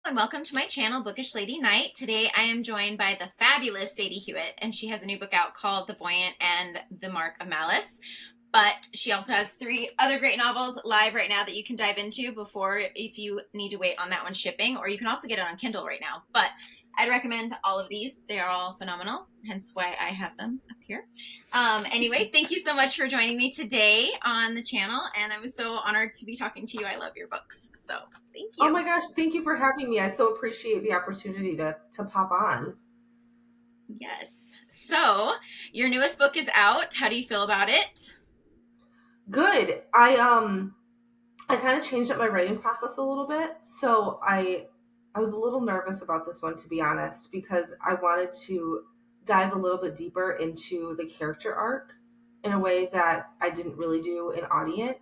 And welcome to my channel, Bookish Lady Night. Today I am joined by the fabulous Sadie Hewitt, and she has a new book out called The Voyant and the Mark of Malice. But she also has 3 other great novels live right now that you can dive into before, if you need to wait on that one shipping, or you can also get it on Kindle right now. But I'd recommend all of these. They are all phenomenal, hence why I have them up here. Anyway, thank you so much for joining me today on the channel, and I was so honored to be talking to you. I love your books, so thank you. Oh my gosh, thank you for having me. I so appreciate the opportunity to pop on. Yes. So, your newest book is out. How do you feel about it? Good. I kind of changed up my writing process a little bit. So I was a little nervous about this one, to be honest, because I wanted to dive a little bit deeper into the character arc in a way that I didn't really do in Audience.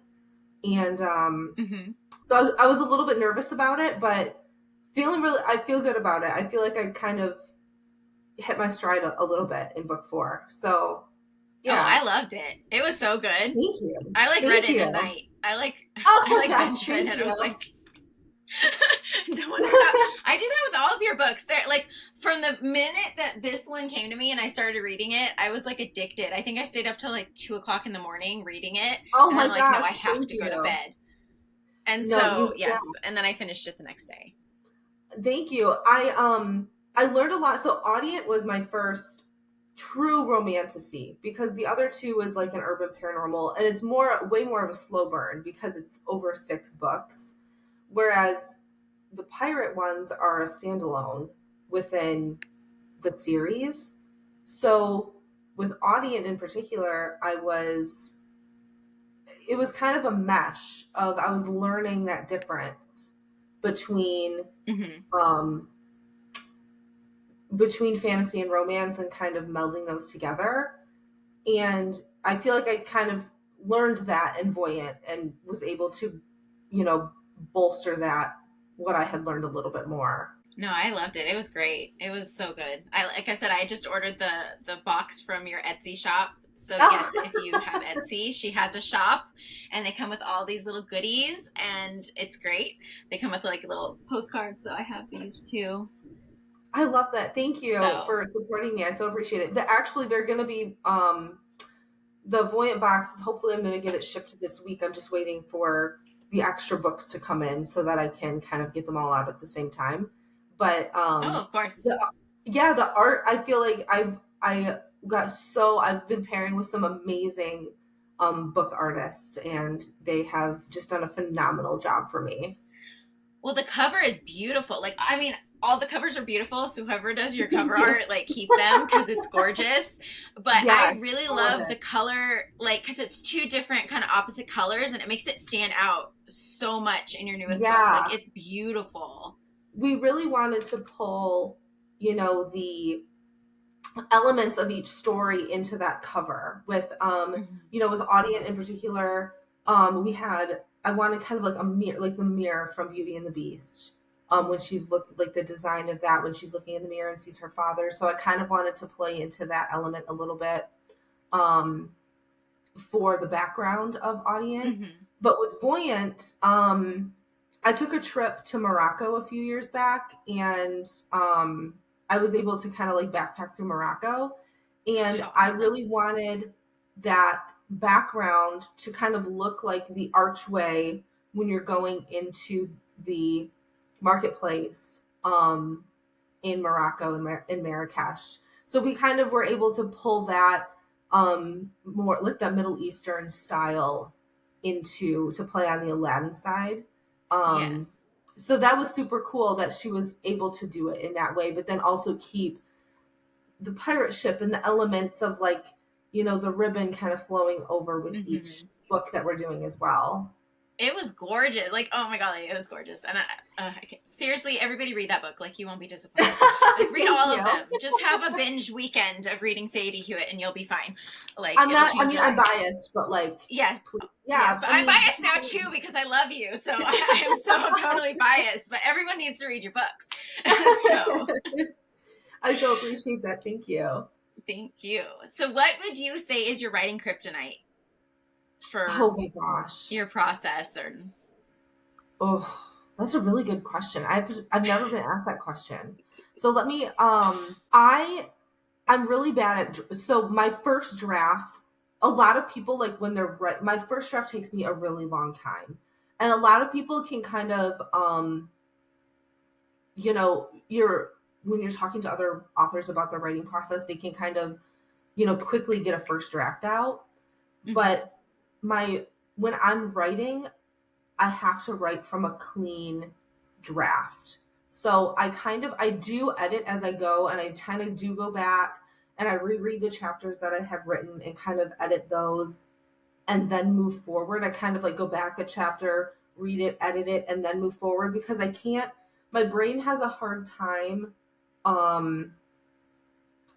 And so I was a little bit nervous about it, but I feel good about it. I feel like I kind of hit my stride a little bit in book 4. So yeah. Oh, I loved it. It was so good. Thank you. I read it in a night. I binged it, and I was like, don't want to stop. I do that with all of your books. They're like, from the minute that this one came to me and I started reading it, I was like addicted. I think I stayed up till like 2 o'clock in the morning reading it. Oh my gosh! No, I have to go to bed. And yes, and then I finished it the next day. Thank you. I learned a lot. So Audience was my first true romantasy, because the other 2 was like an urban paranormal, and it's way more of a slow burn because it's over 6 books, whereas the pirate ones are a standalone within the series. So with Audience in particular, it was kind of a mesh of, I was learning that difference between between fantasy and romance and kind of melding those together. And I feel like I kind of learned that in Voyant and was able to, bolster that, what I had learned a little bit more. No, I loved it. It was great. It was so good. Like I said, I just ordered the box from your Etsy shop. So yes, if you have Etsy, she has a shop, and they come with all these little goodies, and it's great. They come with like little postcards, so I have these too. I love that. Thank you for supporting me. I so appreciate it. They're going to be the Voyant boxes. Hopefully I'm going to get it shipped this week. I'm just waiting for the extra books to come in so that I can kind of get them all out at the same time. But of course. The art, I feel like I've been pairing with some amazing book artists, and they have just done a phenomenal job for me. Well, the cover is beautiful. Like, I mean, all the covers are beautiful, so whoever does your cover art, like, keep them because it's gorgeous. But yes, I really love the color, like, because it's 2 different kind of opposite colors, and it makes it stand out so much in your newest book. Like, it's beautiful. We really wanted to pull, the elements of each story into that cover with, with Audience in particular. I wanted kind of like a mirror, like the mirror from Beauty and the Beast. When she's like the design of that, when she's looking in the mirror and sees her father. So I kind of wanted to play into that element a little bit for the background of Audience. But with Voyant, I took a trip to Morocco a few years back, and I was able to kind of like backpack through Morocco. And awesome. I really wanted that background to kind of look like the archway when you're going into the marketplace in Morocco, in Marrakesh. So we kind of were able to pull that more like that Middle Eastern style to play on the Aladdin side. Yes. So that was super cool that she was able to do it in that way, but then also keep the pirate ship and the elements of like, the ribbon kind of flowing over with each book that we're doing as well. It was gorgeous. Like, oh my God, it was gorgeous. And I seriously, everybody read that book. Like, you won't be disappointed. Like, read all of them. Just have a binge weekend of reading Sadie Hewitt, and you'll be fine. Like, I'm biased, but like, yes. Yes, but I'm biased now too because I love you. So I am so totally biased, but everyone needs to read your books. So I so appreciate that. Thank you. Thank you. So what would you say is your writing kryptonite for oh my gosh your process? Oh, That's a really good question. I've never been asked that question. So let me I'm really bad at, so my first draft, a lot of people, like when they're right, my first draft takes me a really long time. And a lot of people can kind of, you know, when you're talking to other authors about their writing process, they can kind of, you know, quickly get a first draft out. Mm-hmm. But when I'm writing, I have to write from a clean draft. So I do edit as I go, and I kind of do go back and I reread the chapters that I have written and kind of edit those and then move forward. I kind of like go back a chapter, read it, edit it, and then move forward, because my brain has a hard time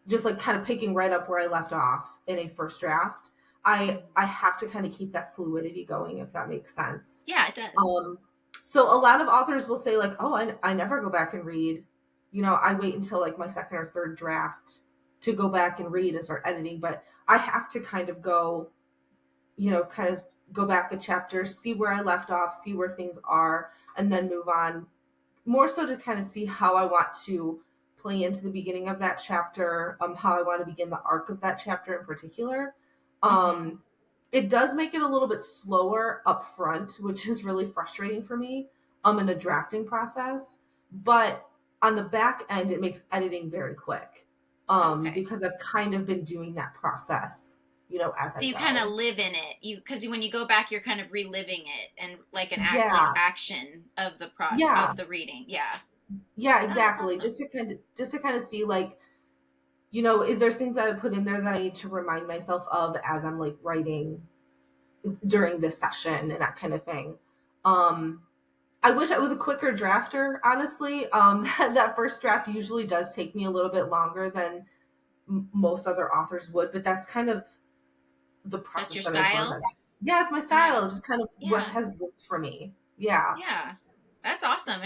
just like kind of picking right up where I left off in a first draft. I have to kind of keep that fluidity going, if that makes sense. Yeah, it does. So a lot of authors will say like, oh, I never go back and read. You know, I wait until like my second or third draft to go back and read and start editing. But I have to kind of go, you know, kind of go back a chapter, see where I left off, see where things are, and then move on. More so to kind of see how I want to play into the beginning of that chapter, how I want to begin the arc of that chapter in particular. It does make it a little bit slower up front, which is really frustrating for me in the drafting process. But on the back end, it makes editing very quick because I've kind of been doing that process, you know, as I go. So you kind of live in it. Because when you go back, you're kind of reliving it and like an like action of the of the reading. Yeah, exactly. Oh, awesome. Just to kind of see like, you know, is there things that I put in there that I need to remind myself of as I'm like writing during this session and that kind of thing. I wish I was a quicker drafter, honestly. That first draft usually does take me a little bit longer than most other authors would, but that's kind of the process. That's your style? Yeah, it's my style. It's just kind of what has worked for me. Yeah. Yeah. That's awesome.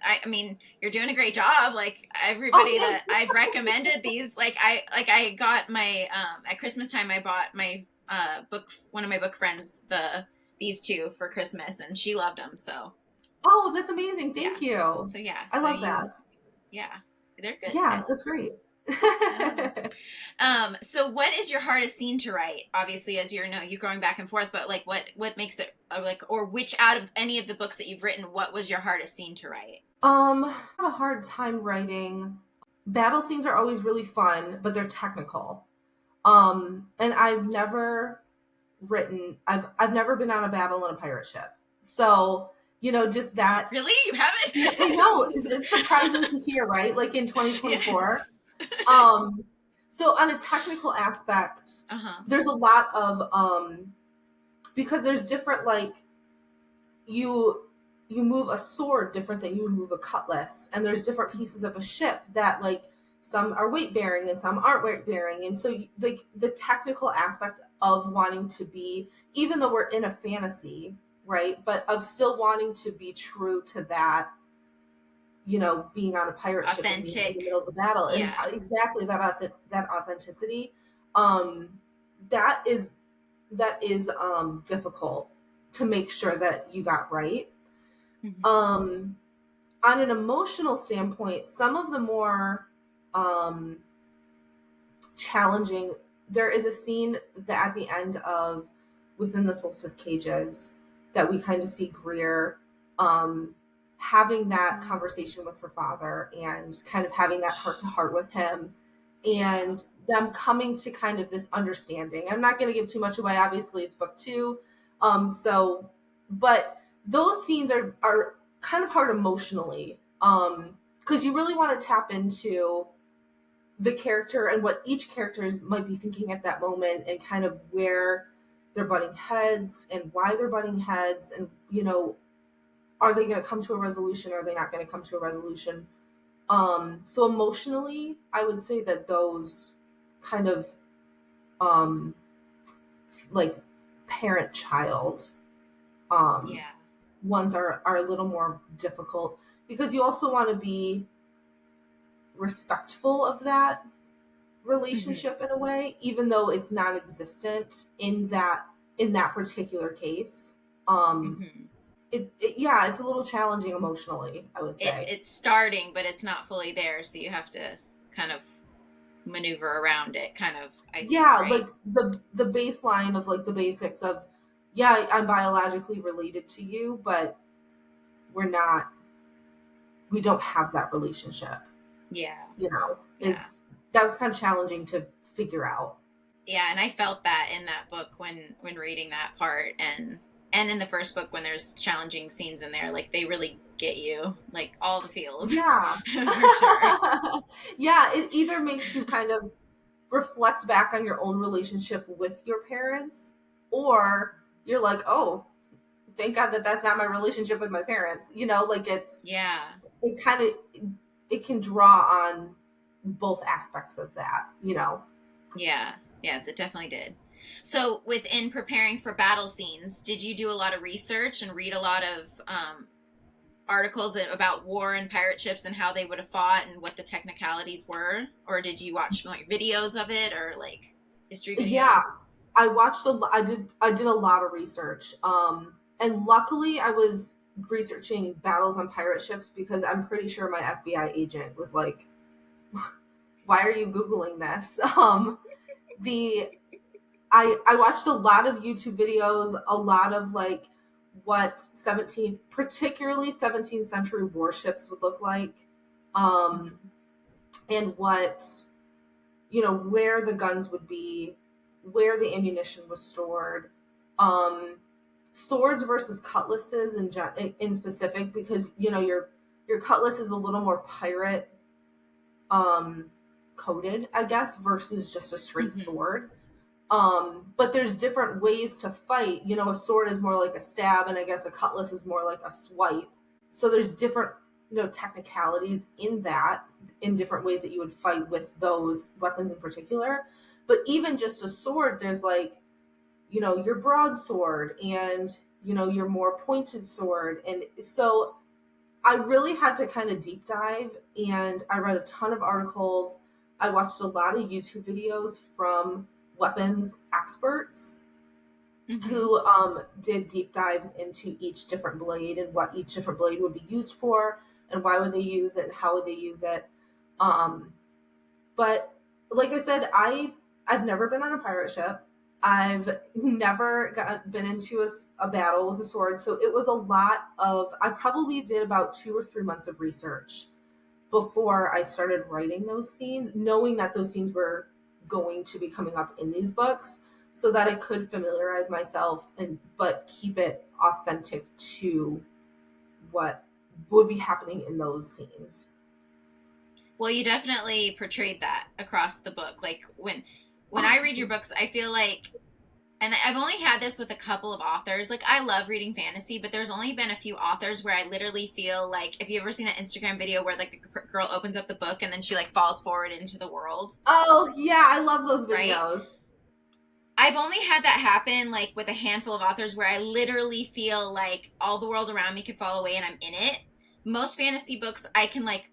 I mean, you're doing a great job. Like everybody that I've recommended these, like I got my at Christmas time I bought my one of my book friends these two for Christmas, and she loved them. So. Oh, that's amazing! Thank you. So yeah, I love that. Yeah, they're good. Yeah, that's great. So what is your hardest scene to write? Obviously, as you're going back and forth, but like what makes it like, or which out of any of the books that you've written, what was your hardest scene to write? I have a hard time writing. Battle scenes are always really fun, but they're technical. And I've never been on a battle in a pirate ship. So, you know, just that. Really? You haven't? I know. It's surprising to hear, right? Like in 2024. Yes. So on a technical aspect, there's a lot of, because there's different, like, you move a sword different than you would move a cutlass, and there's different pieces of a ship that, like, some are weight bearing and some aren't weight bearing. And so like the technical aspect of wanting to be, even though we're in a fantasy, right, but of still wanting to be true to that, you know, being on a pirate ship and being in the middle of the battle. And exactly that authenticity, that is difficult to make sure that you got right. On an emotional standpoint, some of the more challenging, there is a scene that at the end of Within the Solstice Cages that we kind of see Greer having that conversation with her father and kind of having that heart to heart with him, and them coming to kind of this understanding. I'm not going to give too much away. Obviously it's book 2. But those scenes are kind of hard emotionally. Because you really want to tap into the character and what each character might be thinking at that moment, and kind of where they're butting heads and why they're butting heads, and, you know, are they going to come to a resolution? Are they not going to come to a resolution? So emotionally, I would say that those kind of like parent-child ones are a little more difficult, because you also want to be respectful of that relationship in a way, even though it's non-existent in that particular case. yeah, it's a little challenging emotionally, I would say. It's starting, but it's not fully there, so you have to kind of maneuver around it, kind of, I think, Yeah, right? like the baseline of like the basics of, yeah, I'm biologically related to you, but we're not, we don't have that relationship, Yeah. Yeah. is that was kind of challenging to figure out. Yeah, and I felt that in that book when reading that part, and in the first book when there's challenging scenes in there, like they really get you, like all the feels. Yeah. For sure. Yeah, it either makes you kind of reflect back on your own relationship with your parents, or you're like, oh, thank God that that's not my relationship with my parents. Like Yeah. it kind of, it can draw on both aspects of that. Yeah. Yes, it definitely did. So, within preparing for battle scenes, did you do a lot of research and read a lot of articles about war and pirate ships and how they would have fought and what the technicalities were, or did you watch like videos of it or like history Yeah, videos? I did a lot of research. And luckily I was researching battles on pirate ships because I'm pretty sure my FBI agent was like, why are you Googling this? The I watched a lot of YouTube videos, a lot of like what 17th century warships would look like, um, Mm-hmm. and what, where the guns would be, where the ammunition was stored, um, swords versus cutlasses in specific, because your cutlass is a little more pirate um, coded, I guess, versus just a straight Mm-hmm. sword. But there's different ways to fight. A sword is more like a stab, and I guess a cutlass is more like a swipe. So there's different, technicalities in that, in different ways that you would fight with those weapons in particular. But even just a sword, there's like, your broadsword and, your more pointed sword. And so I really had to kind of deep dive, and I read a ton of articles. I watched a lot of YouTube videos from weapons experts Mm-hmm. who did deep dives into each different blade and what each different blade would be used for and why would they use it and how would they use it. Um, but like I said, I've never been on a pirate ship. I've never been into a battle with a sword. So it was a lot of, I probably did about 2 or 3 months of research before I started writing those scenes, knowing that those scenes were going to be coming up in these books so that I could familiarize myself but keep it authentic to what would be happening in those scenes. Well, you definitely portrayed that across the book. Like when Oh, I thank read your you. books, I feel like, and I've only had this with a couple of authors. Like I love reading fantasy, but there's only been a few authors where I literally feel like, have you ever seen that Instagram video where like the girl opens up the book and then she like falls forward into the world, Oh, yeah, I love those right? videos. I've only had that happen like with a handful of authors where I literally feel like all the world around me could fall away and I'm in it. Most fantasy books I can like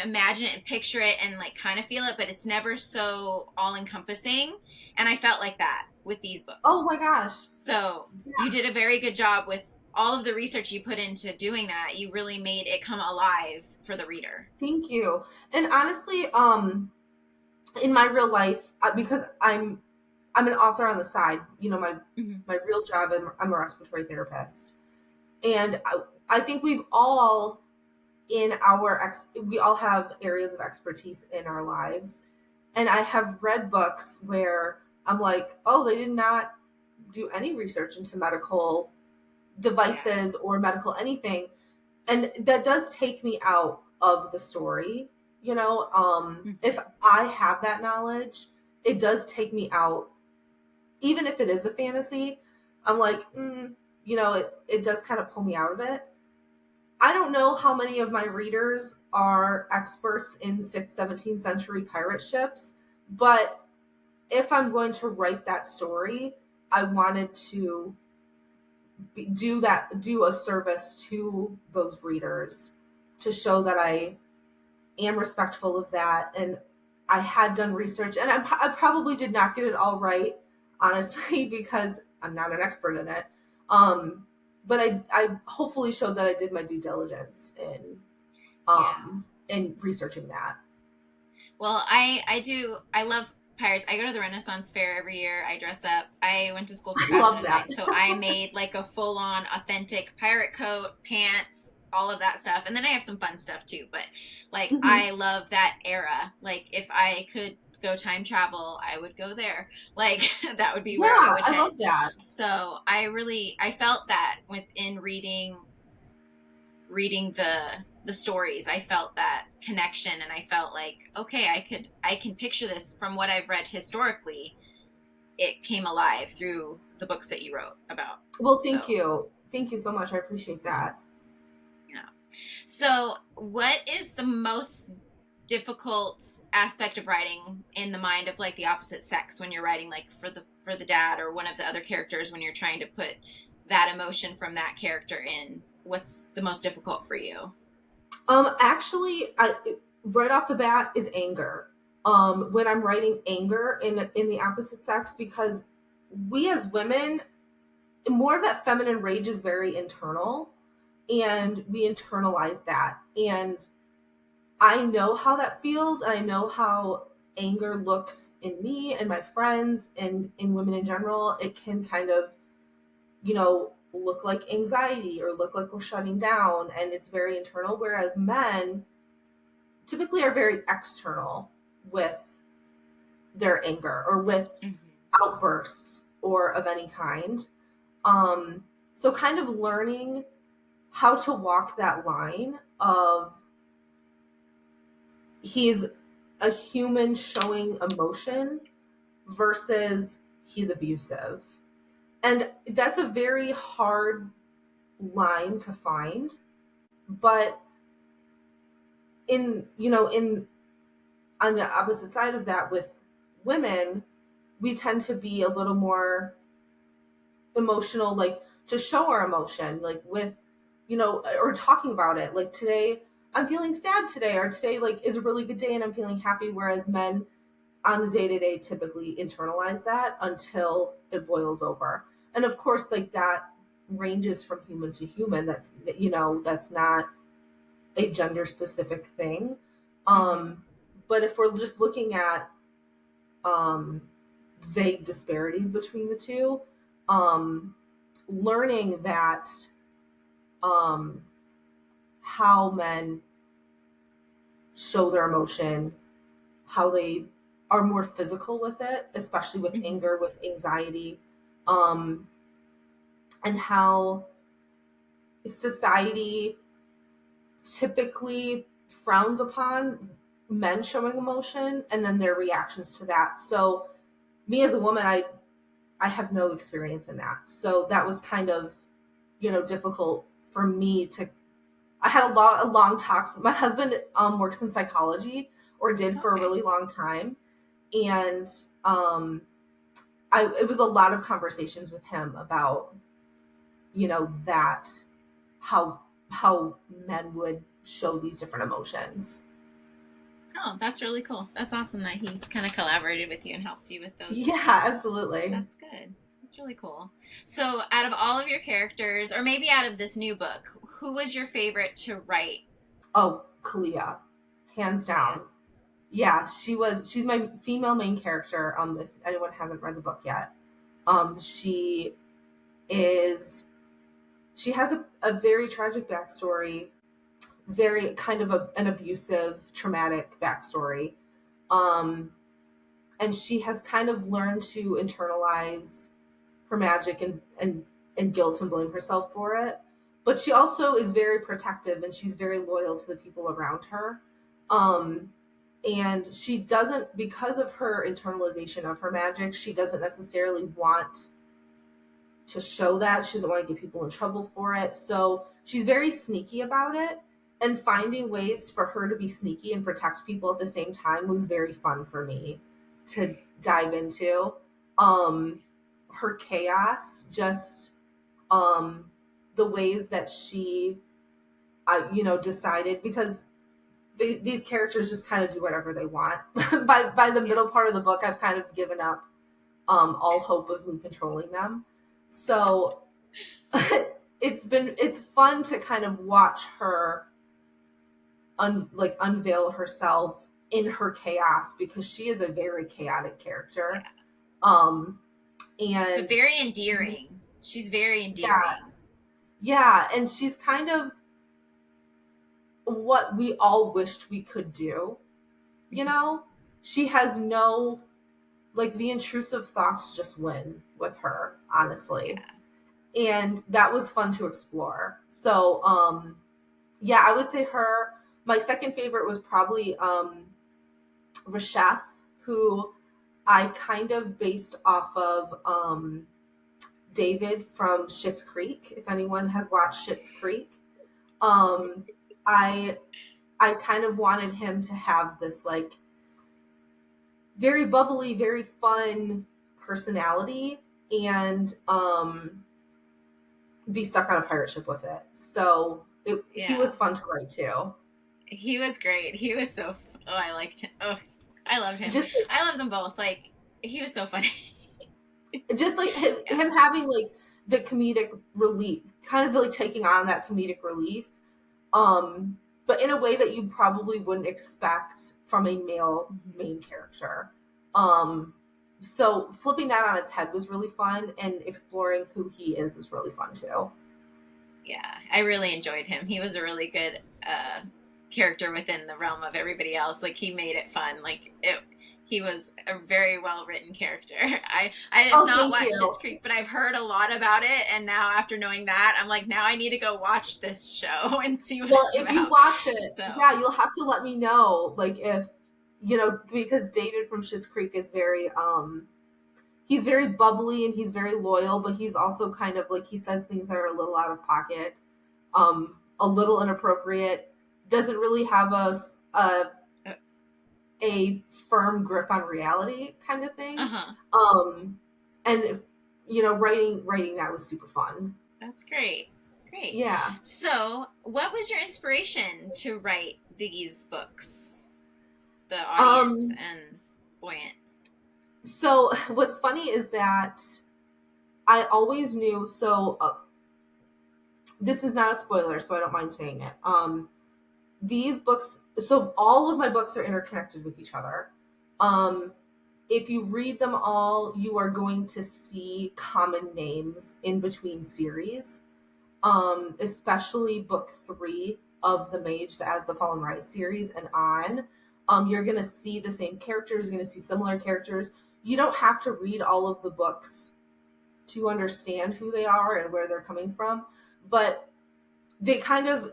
imagine it and picture it and like kind of feel it, but it's never so all encompassing. And I felt like that with these Oh books. my gosh. So you did a very good job with all of the research you put into doing that. You really made it come alive for the reader. Thank you. And honestly, in my real life, because I'm an author on the side, my Mm-hmm. my real job, I'm a respiratory therapist. And I think we've all we all have areas of expertise in our lives. And I have read books where I'm like, oh, they did not do any research into medical Yeah. devices or medical anything. And that does take me out of the story. If Mm-hmm. I have that knowledge, it does take me out, even if it is a fantasy. I'm like, it does kind of pull me out of it. I don't know how many of my readers are experts in 6th, 17th century pirate ships, but if I'm going to write that story, I wanted to do a service to those readers to show that I am respectful of that. And I had done research, and I probably did not get it all right, honestly, because I'm not an expert in it. Um, but I hopefully showed that I did my due diligence in researching that. Well, I love pirates. I go to the Renaissance Fair every year. I dress up. I went to school for I fashion love design, that. so I made like a full on authentic pirate coat, pants, all of that stuff. And then I have some fun stuff too, but like Mm-hmm. I love that era. Like if I could go time travel, I would go there. Like that would be Yeah, where I would I head. love that. So I felt that within reading the stories. I felt that connection, and I felt like, okay, I can picture this from what I've read historically. It came alive through the books that you wrote about. Well, thank So you. Thank you so much. I appreciate that. yeah. So what is the most difficult aspect of writing in the mind of like the opposite sex when you're writing like for the dad or one of the other characters, when you're trying to put that emotion from that character in? What's the most difficult for you? Actually, right off the bat is anger. When I'm writing anger in the opposite sex, because we as women, more of that feminine rage is very internal, and we internalize that. And I know how that feels, and I know how anger looks in me and my friends and in women in general. It can kind of, look like anxiety or look like we're shutting down, and it's very internal. Whereas men typically are very external with their anger or with outbursts or of any kind. So kind of learning how to walk that line of he's a human showing emotion versus he's abusive. And that's a very hard line to find. But in on the opposite side of that with women, we tend to be a little more emotional, like to show our emotion, like with, or talking about it. Like today, I'm feeling sad today, or today, like, is a really good day and I'm feeling happy. Whereas men on the day to day typically internalize that until it boils over. And of course, like that ranges from human to human. That's not a gender specific thing. But if we're just looking at um, vague disparities between the two, um, learning that um, how men show their emotion, how they are more physical with it, especially with anger, with anxiety, um, and how society typically frowns upon men showing emotion and then their reactions to that. So me as a woman, I have no experience in that. So that was kind of, difficult for me to. I had a long talks. My husband works in psychology, or did for a really long time, and it was a lot of conversations with him about, that how men would show these different emotions. Oh, that's really cool. That's awesome that he kind of collaborated with you and helped you with those. Yeah, absolutely. That's good. That's really cool. So, out of all of your characters, or maybe out of this new book, who was your favorite to write? Oh, Kalia, hands down. Yeah, she's my female main character. If anyone hasn't read the book yet, she is she has a very tragic backstory, very kind of an abusive, traumatic backstory. Um, and she has kind of learned to internalize her magic and guilt and blame herself for it. But she also is very protective, and she's very loyal to the people around her. Um, and she doesn't, because of her internalization of her magic, she doesn't necessarily want to show that. She doesn't want to get people in trouble for it. So she's very sneaky about it. And finding ways for her to be sneaky and protect people at the same time was very fun for me to dive into. Her chaos, just the ways that she, decided, because these characters just kind of do whatever they want. By the middle part of the book, I've kind of given up all hope of me controlling them. So it's fun to kind of watch her unveil herself in her chaos, because she is a very chaotic character. And but very endearing. She's very endearing. Yes. Yeah, and she's kind of what we all wished we could do. You know, she has no, like, the intrusive thoughts just win with her, honestly. Yeah. And that was fun to explore. So, yeah, I would say her. My second favorite was probably Reshef, who I kind of based off of David from Schitt's Creek. If anyone has watched Schitt's Creek, I kind of wanted him to have this like very bubbly, very fun personality, and be stuck on a pirate ship with it. So he was fun to write too. He was great. He was so. Oh, I liked him. Oh, I loved him. I love them both. Like, he was so funny. Just like him having like the comedic relief, kind of like taking on that comedic relief, but in a way that you probably wouldn't expect from a male main character. So flipping that on its head was really fun, and exploring who he is was really fun too. Yeah, I really enjoyed him. He was a really good character within the realm of everybody else. Like, he made it fun. Like, he was a very well written character. I have not watched Schitt's Creek, but I've heard a lot about it, and now after knowing that, I'm like, now I need to go watch this show and see what it's about. Well, if you watch it, yeah, you'll have to let me know, like, if, you know, because David from Schitt's Creek is very he's very bubbly and he's very loyal, but he's also kind of like, he says things that are a little out of pocket, a little inappropriate, doesn't really have a firm grip on reality kind of thing. And if, you know, writing that was super fun. That's great. Great. Yeah. So what was your inspiration to write these books? The Audience and Voyant. So what's funny is that I always knew, so this is not a spoiler, so I don't mind saying it. These books, so all of my books are interconnected with each other. If you read them all, you are going to see common names in between series, especially book 3 of the Mage, the As the Fallen Rise series and on. You're going to see the same characters, you're going to see similar characters. You don't have to read all of the books to understand who they are and where they're coming from, but they kind of,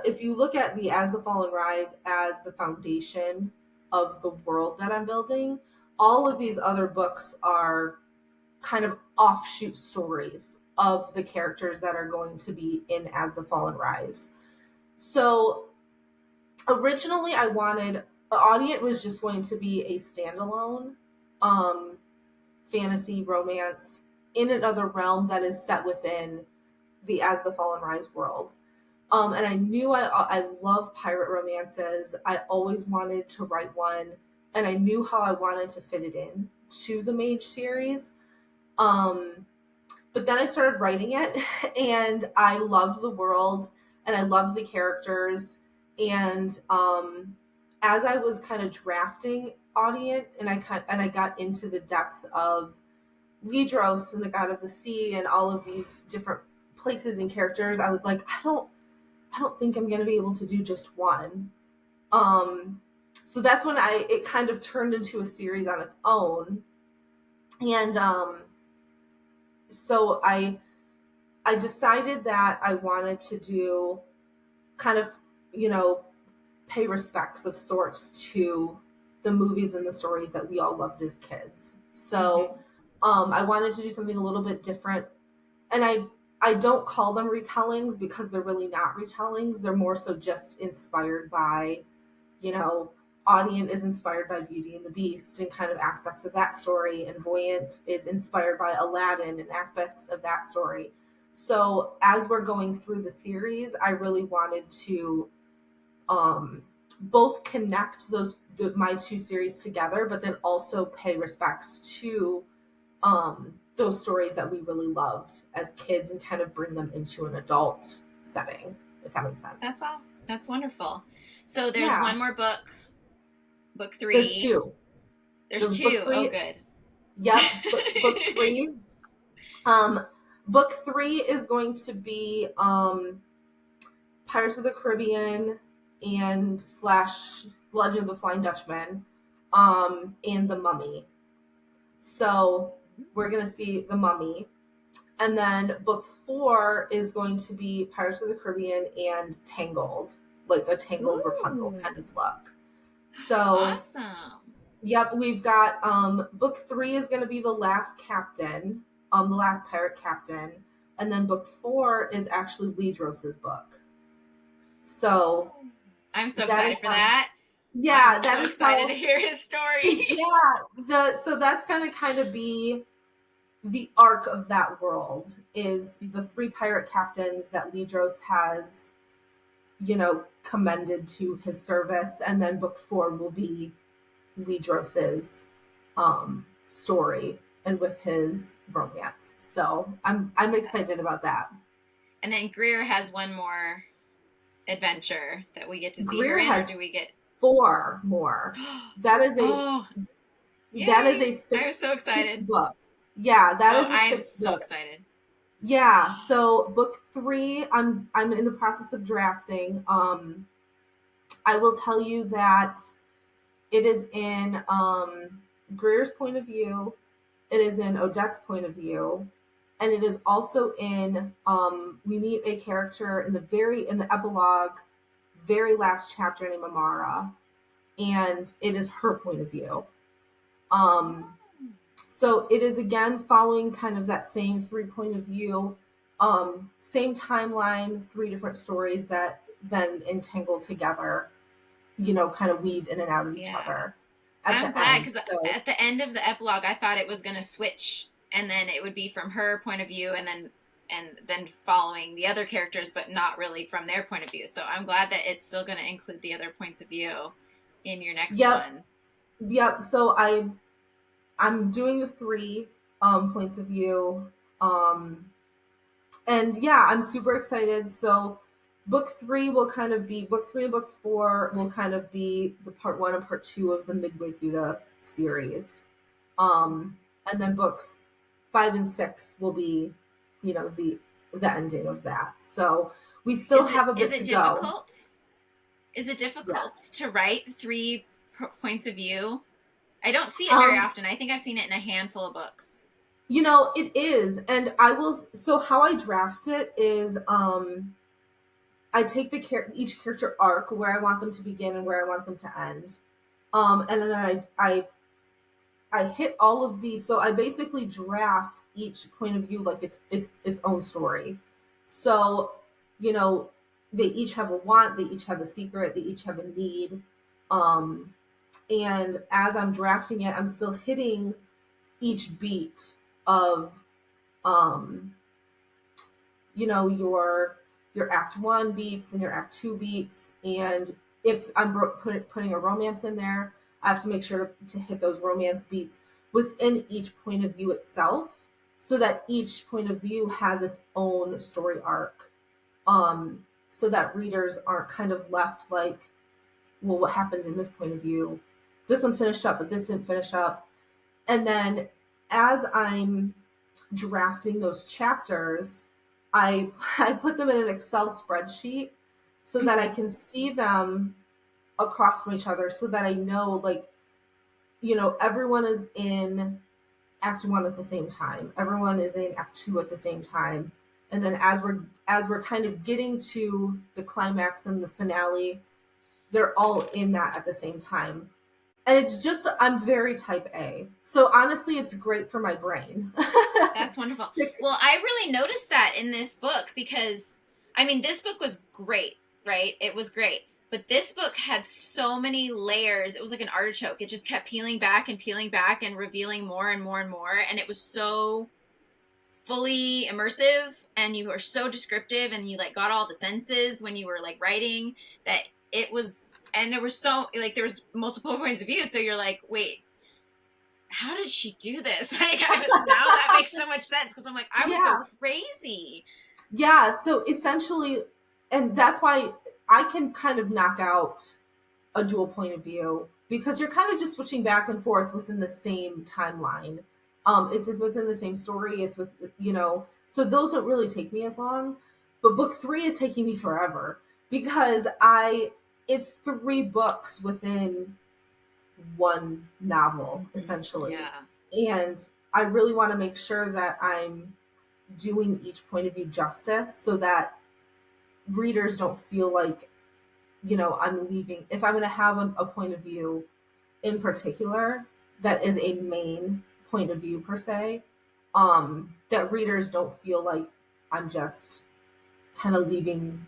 if you look at the As the Fallen Rise as the foundation of the world that I'm building, all of these other books are kind of offshoot stories of the characters that are going to be in As the Fallen Rise. So originally I wanted, Audience was just going to be a standalone fantasy romance in another realm that is set within the As the Fallen Rise world. And I knew I love pirate romances. I always wanted to write one, and I knew how I wanted to fit it in to the Mage series. But then I started writing it, and I loved the world, and I loved the characters. And as I was kind of drafting Audience, and I got into the depth of Ledros and the God of the Sea and all of these different places and characters, I was like, I don't think I'm going to be able to do just one. So that's when it kind of turned into a series on its own. And so I decided that I wanted to do kind of, you know, pay respects of sorts to the movies and the stories that we all loved as kids. So I wanted to do something a little bit different. And I don't call them retellings because they're really not retellings. They're more so just inspired by, you know, Audience is inspired by Beauty and the Beast and kind of aspects of that story. And Voyant is inspired by Aladdin and aspects of that story. So as we're going through the series, I really wanted to both connect my two series together, but then also pay respects to those stories that we really loved as kids and kind of bring them into an adult setting, if that makes sense. That's all. That's wonderful. So there's Yeah. one more book 3. There's 2. There's 2. Book 3. Oh, good. Yep. Book 3. Book 3 is going to be Pirates of the Caribbean and / Legend of the Flying Dutchman, and The Mummy. So we're going to see The Mummy. And then book 4 is going to be Pirates of the Caribbean and Tangled, like a Tangled Rapunzel kind of look. So awesome. Yep, we've got book 3 is going to be The Last Captain, the last pirate captain, and then book 4 is actually Ledros's book. So I'm so excited for that. Yeah, I'm so excited to hear his story. Yeah, so that's going to kind of be the arc of that world, is the 3 pirate captains that Ledros has, commended to his service, and then book 4 will be Ledros's story and with his romance. So I'm excited about that. And then Greer has one more adventure that we get to see Greer her in, has or do we get 4 more? That is a that is a 6. I'm so excited. 6 book. Yeah, that is a 6 I'm book. so excited. Yeah, so book 3 I'm in the process of drafting. I will tell you that it is in Greer's point of view. It is in Odette's point of view, and it is also in we meet a character in the epilogue, very last chapter named Amara, and it is her point of view. So it is again following kind of that same 3 point of view, same timeline, 3 different stories that then entangle together, kind of weave in and out of each other. I'm glad, because at the end of the epilogue, I thought it was going to switch, and then it would be from her point of view, and then following the other characters, but not really from their point of view. So I'm glad that it's still going to include the other points of view in your next one. Yep. So I'm doing the 3 points of view, and yeah, I'm super excited. So book 3 will kind of be book 3 and book 4 will kind of be the part 1 and part 2 of the midway through the series, and then books 5 and 6 will be, the ending of that. So we still have a bit to go. Is it difficult to write 3 points of view? I don't see it very often. I think I've seen it in a handful of books. It is, and so how I draft it is, I take each character arc, where I want them to begin and where I want them to end, and then I hit all of these. So I basically draft each point of view like its own story. So they each have a want, they each have a secret, they each have a need, and as I'm drafting it, I'm still hitting each beat of your act 1 beats and your act 2 beats, and if I'm putting a romance in there, I have to make sure to hit those romance beats within each point of view itself, so that each point of view has its own story arc, so that readers aren't kind of left like, well, what happened in this point of view? This one finished up, but this didn't finish up. And then as I'm drafting those chapters, I put them in an Excel spreadsheet so that I can see them across from each other, so that I know, everyone is in act 1 at the same time. Everyone is in act 2 at the same time. And then as we're kind of getting to the climax and the finale, they're all in that at the same time. And it's just, I'm very type A. So honestly, it's great for my brain. That's wonderful. Well, I really noticed that in this book, because, this book was great, right? It was great. But this book had so many layers. It was like an artichoke. It just kept peeling back and revealing more and more and more. And it was so fully immersive, and you were so descriptive, and you got all the senses when you were writing, that it was, and there was there was multiple points of view. So you're like, wait, how did she do this? Like, now that makes so much sense, because I'm like, I would go crazy. Yeah, so essentially, and that's why I can kind of knock out a dual point of view, because you're kind of just switching back and forth within the same timeline. It's within the same story. It's with, so those don't really take me as long. But book 3 is taking me forever, because it's 3 books within one novel, essentially. Yeah. And I really want to make sure that I'm doing each point of view justice, so that readers don't feel like, I'm leaving. If I'm going to have a point of view in particular that is a main point of view per se, that readers don't feel like I'm just kind of leaving,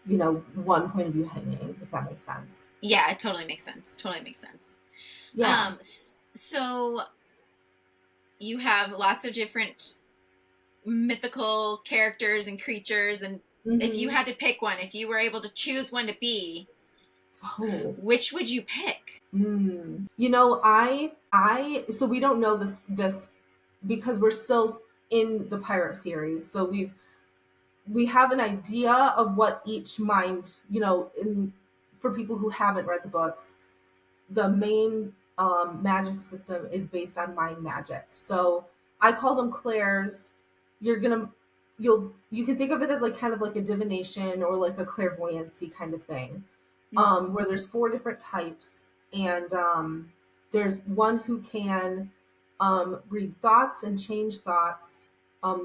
one point of view hanging, if that makes sense. Yeah, it totally makes sense. Yeah. So you have lots of different mythical characters and creatures, and if you had to pick one, if you were able to choose one to be, which would you pick? So we don't know this because we're still in the pirate series. So we have an idea of what each mind, for people who haven't read the books, the main magic system is based on mind magic. So I call them clairs. You can think of it as like kind of like a divination or like a clairvoyancy kind of thing, where there's 4 different types, and there's one who can read thoughts and change thoughts.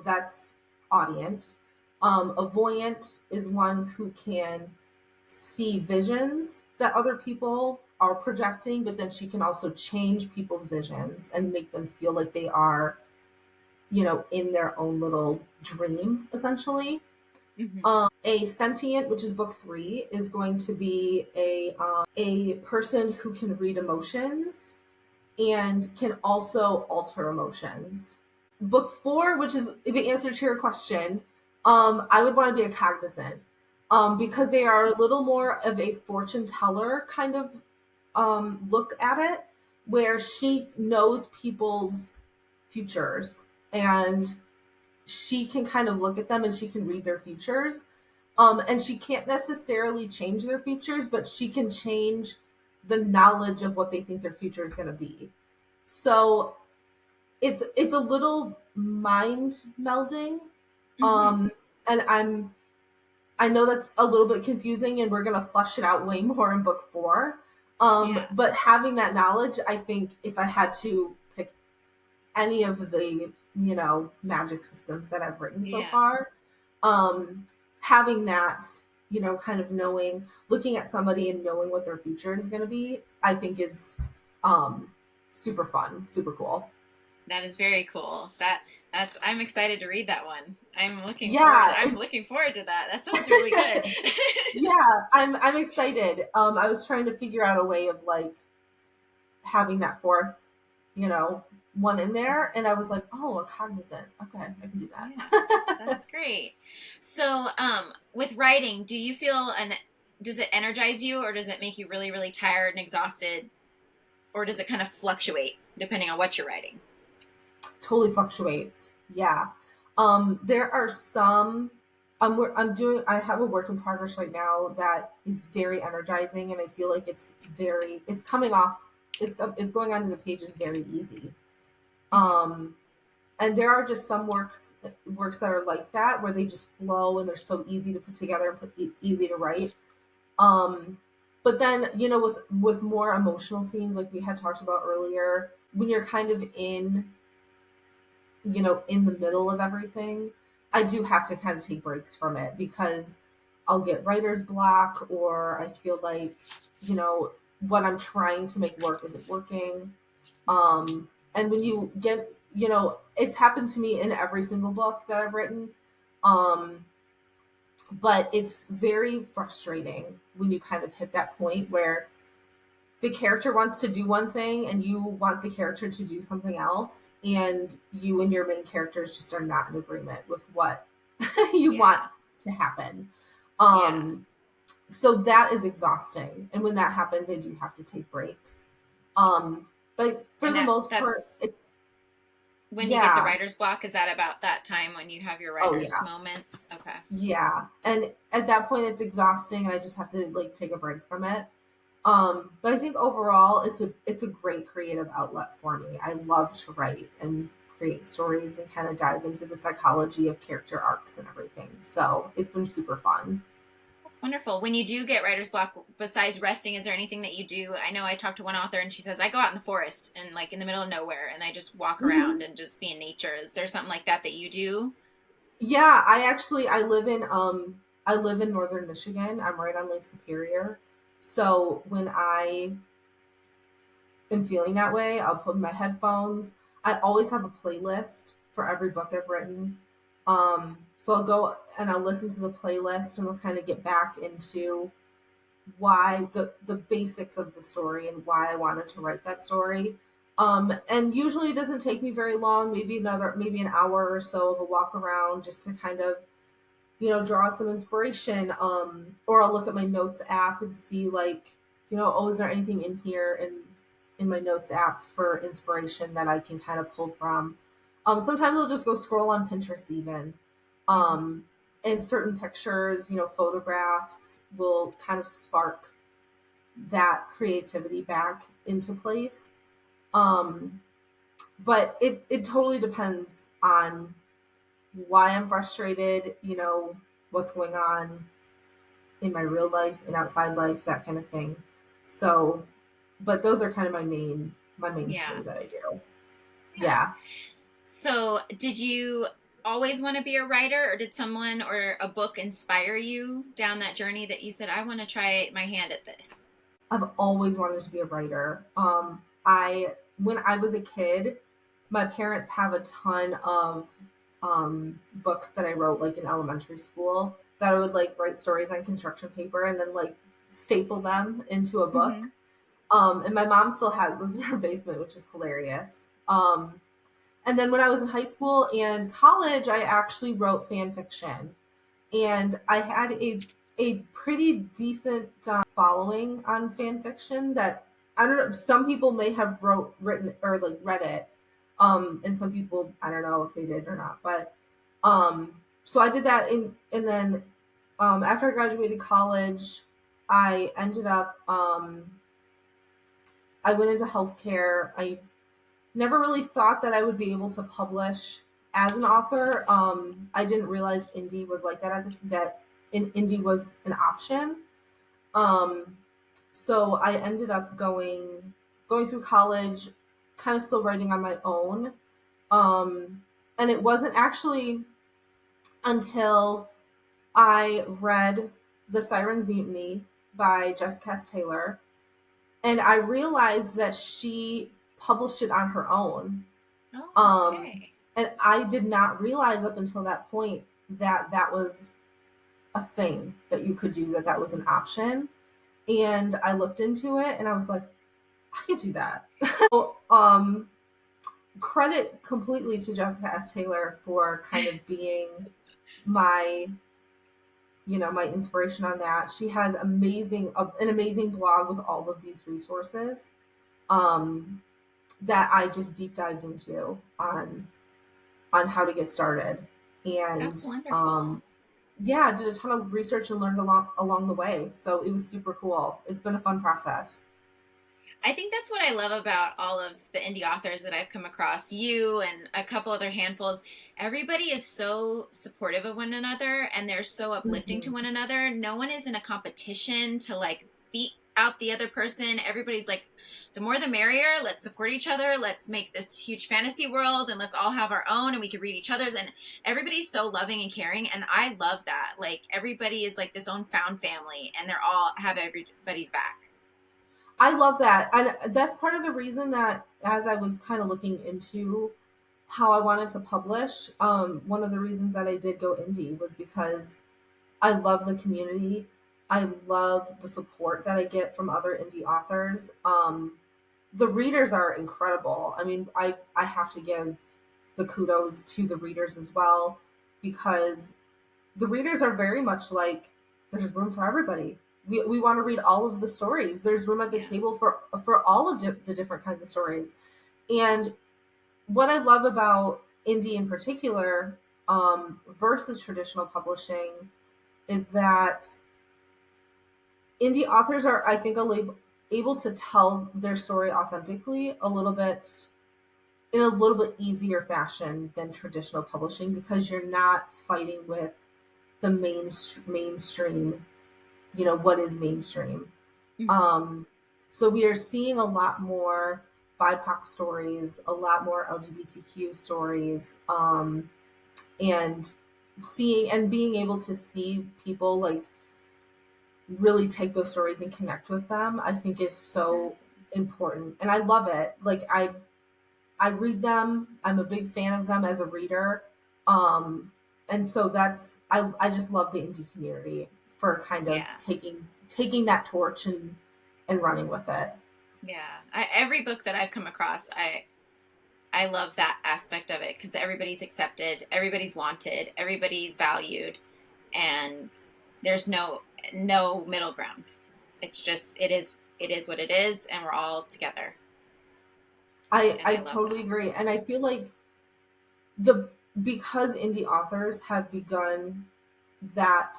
That's audience. A voyant is one who can see visions that other people are projecting, but then she can also change people's visions and make them feel like they are, in their own little dream, essentially. A sentient, which is book 3, is going to be a person who can read emotions and can also alter emotions. Book 4, which is the answer to your question, I would want to be a cognizant, because they are a little more of a fortune teller kind of look at it, where she knows people's futures, and she can kind of look at them and she can read their futures. And she can't necessarily change their futures, but she can change the knowledge of what they think their future is going to be. So it's a little mind melding. And I know that's a little bit confusing, and we're going to flesh it out way more in book 4. But having that knowledge, I think if I had to pick any of the, magic systems that I've written so far, having that, kind of knowing, looking at somebody and knowing what their future is going to be, I think is super fun, super cool. That is very cool. I'm excited to read that one. I'm looking forward to that. That sounds really good. Yeah, I'm excited. I was trying to figure out a way of like having that 4th, one in there, and I was like, oh, a cognizant. Okay, I can do that. Yeah, that's great. So, with writing, do you feel does it energize you, or does it make you really, really tired and exhausted, or does it kind of fluctuate depending on what you're writing? Totally fluctuates. Yeah. There are some, I have a work in progress right now that is very energizing, and I feel like it's coming off, it's going onto the pages very easy. And there are just some works that are like that, where they just flow and they're so easy to put together and easy to write. But then, with more emotional scenes, like we had talked about earlier, when you're kind of in the middle of everything, I do have to kind of take breaks from it, because I'll get writer's block, or I feel like, what I'm trying to make work isn't working. And when you get, it's happened to me in every single book that I've written. But it's very frustrating when you kind of hit that point where the character wants to do one thing and you want the character to do something else, and you and your main characters just are not in agreement with what you want to happen. So that is exhausting. And when that happens, I do have to take breaks. Like for And the most part, that's it's when you get the yeah. writer's block. Is that about that time when you have your Oh writer's yeah. moments? Okay. Yeah. And at that point it's exhausting and I just have to like take a break from it. But I think overall it's a great creative outlet for me. I love to write and create stories and kind of dive into the psychology of character arcs and everything. So it's been super fun. That's wonderful. When you do get writer's block, besides resting, is there anything that you do? I know I talked to one author and she says, I go out in the forest and like in the middle of nowhere and I just walk Mm-hmm. around and just be in nature. Is there something like that that you do? Yeah, I live in northern Michigan. I'm right on Lake Superior. So when I am feeling that way, I'll put in my headphones. I always have a playlist for every book I've written. So I'll go and I'll listen to the playlist and I'll kind of get back into why the basics of the story and why I wanted to write that story. And usually it doesn't take me very long, maybe an hour or so of a walk around just to kind of, draw some inspiration. Or I'll look at my notes app and see like, oh, is there anything in here in my notes app for inspiration that I can kind of pull from. Sometimes I'll just go scroll on Pinterest even. Mm-hmm. Um, and certain pictures, photographs will kind of spark that creativity back into place. Um, but it totally depends on why I'm frustrated, what's going on in my real life and outside life, that kind of thing. So, but those are kind of my main Yeah. three that I do. Yeah. Yeah. So, did you always want to be a writer, or did someone or a book inspire you down that journey that you said, I want to try my hand at this? I've always wanted to be a writer. I when I was a kid, my parents have a ton of books that I wrote like in elementary school that I would like write stories on construction paper and then like staple them into a book. Mm-hmm. And my mom still has those in her basement, which is hilarious. And then when I was in high school and college, I actually wrote fan fiction, and I had a pretty decent following on fan fiction that I don't know. Some people may have written or like read it, and some people I don't know if they did or not. But so I did that, and then after I graduated college, I ended up I went into healthcare. I never really thought that I would be able to publish as an author. I didn't realize indie was like that that indie was an option. Um, so I ended up going through college, kind of still writing on my own. And it wasn't actually until I read The Siren's Mutiny by Jessica S. Taylor, and I realized that she published it on her own. Oh, Um, okay. and I did not realize up until that point that that was a thing that you could do, that that was an option. And I looked into it and I was like, I could do that. So, credit completely to Jessica S. Taylor for kind of being my, my inspiration on that. She has an amazing blog with all of these resources um, that I just deep dived into on how to get started. And That's wonderful. yeah, did a ton of research and learned along the way. So it was super cool. It's been a fun process. I think that's what I love about all of the indie authors that I've come across, you and a couple other handfuls. Everybody is so supportive of one another and they're so uplifting to Mm-hmm. one another. No one is in a competition to like beat out the other person. Everybody's like, the more the merrier. Let's support each other. Let's make this huge fantasy world and let's all have our own and we can read each other's. And everybody's so loving and caring. And I love that. Like everybody is like this own found family and they're all have everybody's back. I love that. And that's part of the reason that as I was kind of looking into how I wanted to publish, one of the reasons that I did go indie was because I love the community. I love the support that I get from other indie authors. The readers are incredible. I mean, I have to give the kudos to the readers as well, because the readers are very much like there's room for everybody. We want to read all of the stories. There's room at the table for all of the different kinds of stories. And what I love about indie in particular, versus traditional publishing, is that indie authors are, I think, able to tell their story authentically in a little bit easier fashion than traditional publishing, because you're not fighting with the mainstream, what is mainstream. Mm-hmm. So we are seeing a lot more BIPOC stories, a lot more LGBTQ stories, and being able to see people like really take those stories and connect with them, I think is so important. And I love it. Like I read them. I'm a big fan of them as a reader. And so I just love the indie community for kind of taking that torch and running with it. Yeah. Every book that I've come across, I love that aspect of it, because everybody's accepted, everybody's wanted, everybody's valued, and there's no middle ground. It's just, it is what it is, and we're all together. I totally agree. And I feel like because indie authors have begun that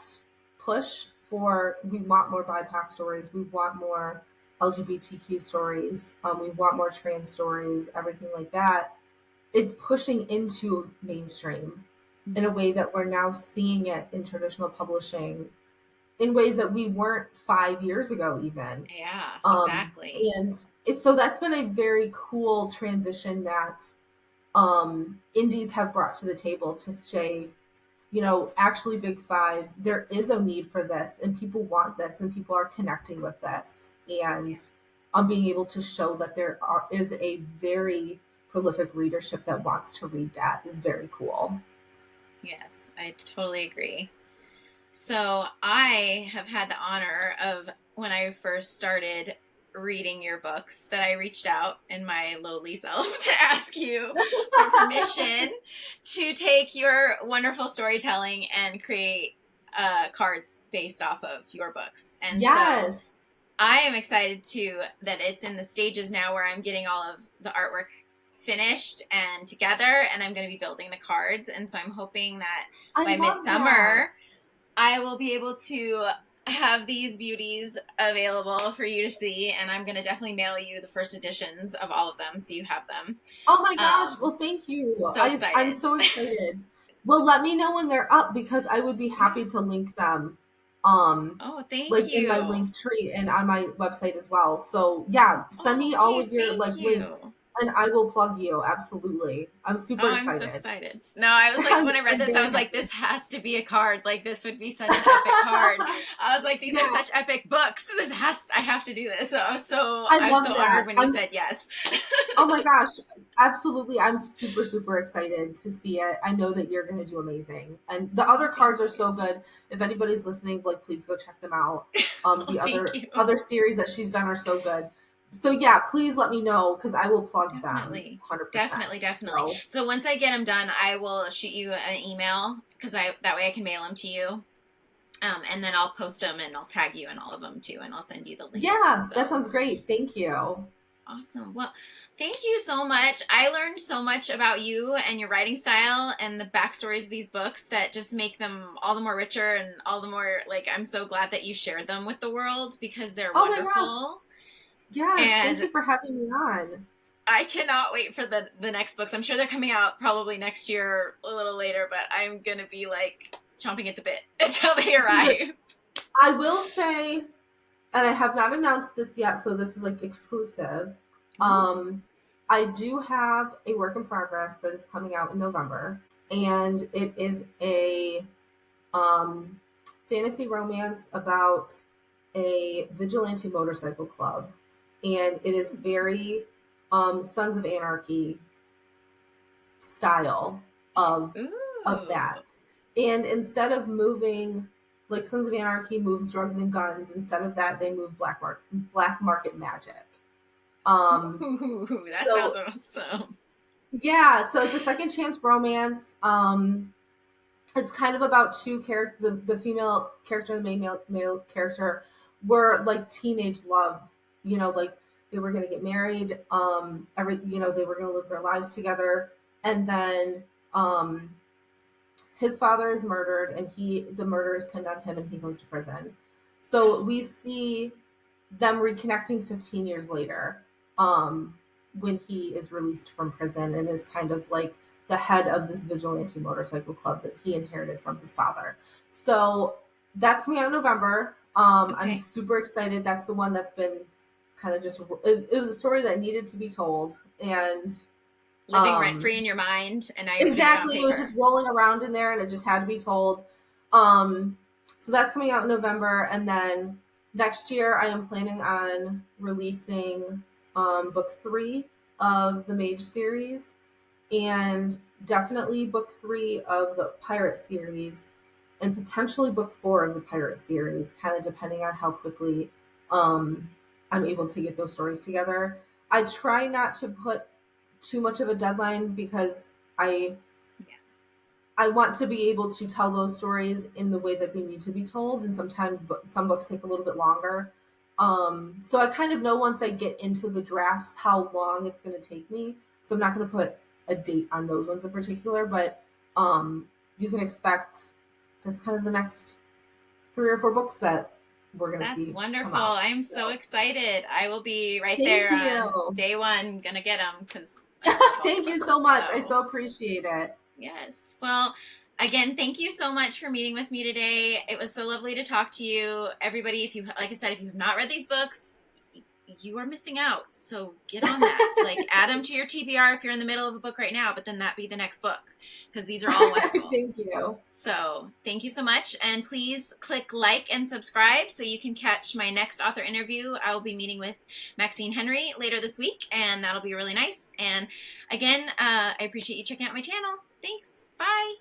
push for, we want more BIPOC stories, we want more LGBTQ stories, we want more trans stories, everything like that, it's pushing into mainstream in a way that we're now seeing it in traditional publishing in ways that we weren't 5 years ago even. Yeah, exactly. And so that's been a very cool transition that indies have brought to the table, to say, actually, Big Five, there is a need for this, and people want this, and people are connecting with this. And being able to show that is a very prolific readership that wants to read that is very cool. Yes, I totally agree. So I have had the honor of, when I first started reading your books, that I reached out in my lowly self to ask you for permission to take your wonderful storytelling and create cards based off of your books. And yes. So I am excited that it's in the stages now where I'm getting all of the artwork finished and together, and I'm going to be building the cards. And so I'm hoping that by midsummer, I will be able to have these beauties available for you to see, and I'm going to definitely mail you the first editions of all of them, so you have them. Oh my gosh. Well, thank you. So excited. I'm so excited. Well, let me know when they're up, because I would be happy to link them. Thank you. In my link tree and on my website as well. So yeah, send me all of your links, and I will plug you. Absolutely. I'm super excited. I'm so excited. No, I was like, when I read this, I was like, this has to be a card. Like, this would be such an epic card. I was like, these are such epic books. I have to do this. So I was so honored when you said yes. Oh my gosh. Absolutely. I'm super, super excited to see it. I know that you're going to do amazing. And the other cards are so good. If anybody's listening, like, please go check them out. The other series that she's done are so good. So yeah, please let me know, because I will plug them 100%. Definitely. So once I get them done, I will shoot you an email, because that way I can mail them to you. And then I'll post them, and I'll tag you in all of them too, and I'll send you the links. Yeah, that sounds great. Thank you. Awesome. Well, thank you so much. I learned so much about you and your writing style and the backstories of these books that just make them all the more richer, and all the more, like, I'm so glad that you shared them with the world, because they're wonderful. My gosh. Yes, thank you for having me on. I cannot wait for the next books. I'm sure they're coming out probably next year, a little later, but I'm going to be like chomping at the bit until they arrive. I will say, and I have not announced this yet, so this is like exclusive. I do have a work in progress that is coming out in November, and it is a fantasy romance about a vigilante motorcycle club. And it is very Sons of Anarchy style of that. And instead of moving, like, Sons of Anarchy moves drugs and guns, instead of that, they move black market magic. That sounds awesome. Yeah, so it's a second chance romance. It's kind of about two characters, the female character and the male character, were like teenage love, you know, like they were going to get married, they were going to live their lives together. And then, his father is murdered, and the murder is pinned on him, and he goes to prison. So we see them reconnecting 15 years later, when he is released from prison and is kind of like the head of this vigilante motorcycle club that he inherited from his father. So that's coming out in November. I'm super excited. That's the one that's been kind of just, it was a story that needed to be told, and living rent free in your mind, and now you're exactly, it was just rolling around in there, and it just had to be told. So that's coming out in November, and then next year I am planning on releasing book 3 of the Mage series, and definitely book 3 of the Pirate series, and potentially book 4 of the Pirate series, kind of depending on how quickly I'm able to get those stories together. I try not to put too much of a deadline, because I want to be able to tell those stories in the way that they need to be told, and sometimes some books take a little bit longer. So I kind of know once I get into the drafts how long it's going to take me. So I'm not going to put a date on those ones in particular, but you can expect that's kind of the next 3 or 4 books that we're going to see. That's wonderful. Out, I'm so excited. I will be right Thank there you. on day 1, gonna get them, because thank you so much. I so appreciate it. Yes. Well, again, thank you so much for meeting with me today. It was so lovely to talk to you. Everybody, if you, like I said, if you have not read these books, you are missing out. So get on that. Like, add them to your TBR if you're in the middle of a book right now, but then that be the next book, because these are all wonderful. Thank you. So thank you so much. And please click like and subscribe so you can catch my next author interview. I will be meeting with Maxine Henry later this week, and that'll be really nice. And again, I appreciate you checking out my channel. Thanks. Bye.